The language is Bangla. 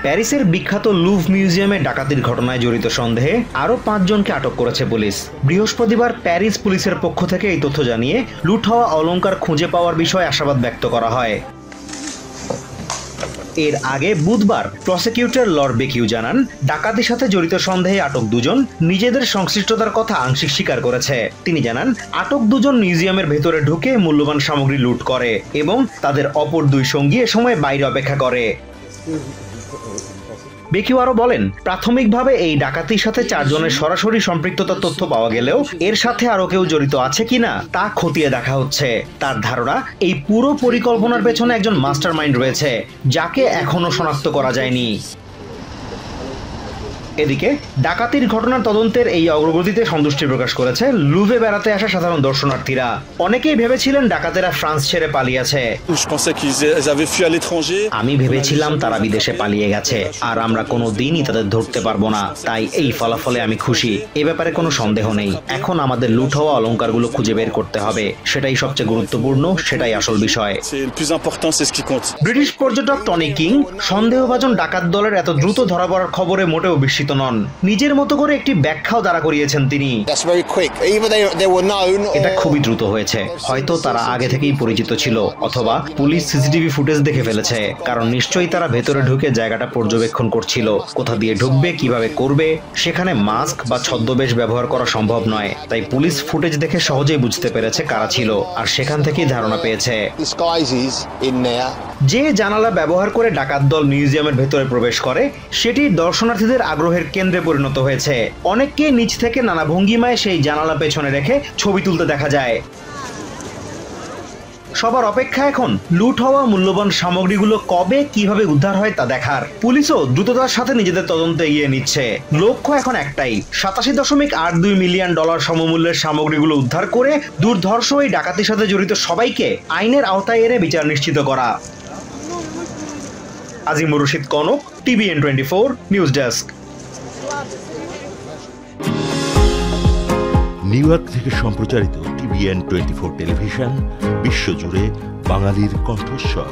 প্যারিসের বিখ্যাত লুভ মিউজিয়ামে ডাকাতির ঘটনায় জড়িত সন্দেহে আরও 5 জনকে আটক করেছে পুলিশ। বৃহস্পতিবার প্যারিস পুলিশের পক্ষ থেকে এই তথ্য জানিয়ে লুট হওয়া অলংকার খুঁজে পাওয়ার বিষয়ে আশাবাদ ব্যক্ত করা হয়। এর আগে বুধবার প্রসিকিউটর লর বেকিউ জানান, ডাকাতির সাথে জড়িত সন্দেহে আটক 2 জন নিজেদের সংশ্লিষ্টতার কথা আংশিক স্বীকার করেছে। তিনি জানান, আটক 2 জন মিউজিয়ামের ভেতরে ঢুকে মূল্যবান সামগ্রী লুট করে এবং তাদের অপর 2 সঙ্গী এ সময় বাইরে অপেক্ষা করে। বেকিউ আরও বলেন, প্রাথমিকভাবে এই ডাকাতির সাথে 4 জনের সরাসরি সম্পৃক্ততার তথ্য পাওয়া গেলেও এর সাথে আরও কেউ জড়িত আছে কিনা তা খতিয়ে দেখা হচ্ছে। তার ধারণা, এই পুরো পরিকল্পনার পেছনে একজন মাস্টারমাইন্ড রয়েছে, যাকে এখনো শনাক্ত করা যায়নি। এদিকে ডাকাতির ঘটনার তদন্তের এই অগ্রগতিতে সন্তুষ্টি প্রকাশ করেছে লুভে বেড়াতে আসা সাধারণ দর্শনার্থীরা। অনেকেই ভেবেছিলেন ডাকাতেরা ফ্রান্স ছেড়ে পালিয়েছে। আমি ভেবেছিলাম তারা বিদেশে পালিয়ে গেছে আর আমরা কোনো দিনই তাদের ধরতে পারবো না, তাই এই ফলাফলে আমি খুশি। এ ব্যাপারে কোনো সন্দেহ নেই। এখন আমাদের লুট হওয়া অলংকারগুলো খুঁজে বের করতে হবে, সেটাই সবচেয়ে গুরুত্বপূর্ণ, সেটাই আসল বিষয়। ব্রিটিশ পর্যটক টনি কিং সন্দেহভাজন ডাকাত দলের এত দ্রুত ধরা পড়ার খবরে মোটেও বিস্মিত নন। নিজের মতো করে একটি ব্যাখ্যাও দাঁড়া করিয়েছেন তিনি। এটা খুবই দ্রুত হয়েছে। হয়তো তারা আগে থেকেই পরিচিত ছিল, অথবা পুলিশ সিসিটিভি ফুটেজ দেখে ফেলেছে, কারণ নিশ্চয়ই তারা ভেতরে ঢুকে জায়গাটা পর্যবেক্ষণ করছিল। কোথা দিয়ে ঢুকবে, কিভাবে করবে, সেখানে মাস্ক বা ছদ্মবেশ ব্যবহার করা সম্ভব নয়। তাই পুলিশ ফুটেজ দেখে সহজেই বুঝতে পেরেছে কারা ছিল, আর সেখান থেকেই ধারণা পেয়েছে। যে জানালা ব্যবহার করে ডাকাত দল মিউজিয়ামের ভেতরে প্রবেশ করে, সেটি দর্শনার্থীদের আগ্রহের কেন্দ্রে পরিণত হয়েছে। অনেককে নিচ থেকে নানা ভঙ্গিমায় সেই জানালা পেছনে রেখে ছবি তুলতে দেখা যায়। সবার অপেক্ষা এখন লুট হওয়া মূল্যবান সামগ্রীগুলো কবে কিভাবে উদ্ধার হয় তা দেখার। পুলিশও দ্রুততার সাথে নিজেদের তদন্ত এগিয়ে নিচ্ছে। লক্ষ্য এখন একটাই, $87.82 মিলিয়ন সমমূল্যের সামগ্রীগুলো উদ্ধার করে দুর্ধর্ষ এই ডাকাতির সাথে জড়িত সবাইকে আইনের আওতায় এনে বিচার নিশ্চিত করা। Azimur Rashid Kanak, TVN 24 news desk. New York থেকে সম্প্রচারিত TVN 24 টেলিভিশন বিশ্বজুড়ে বাঙালির কণ্ঠস্বর।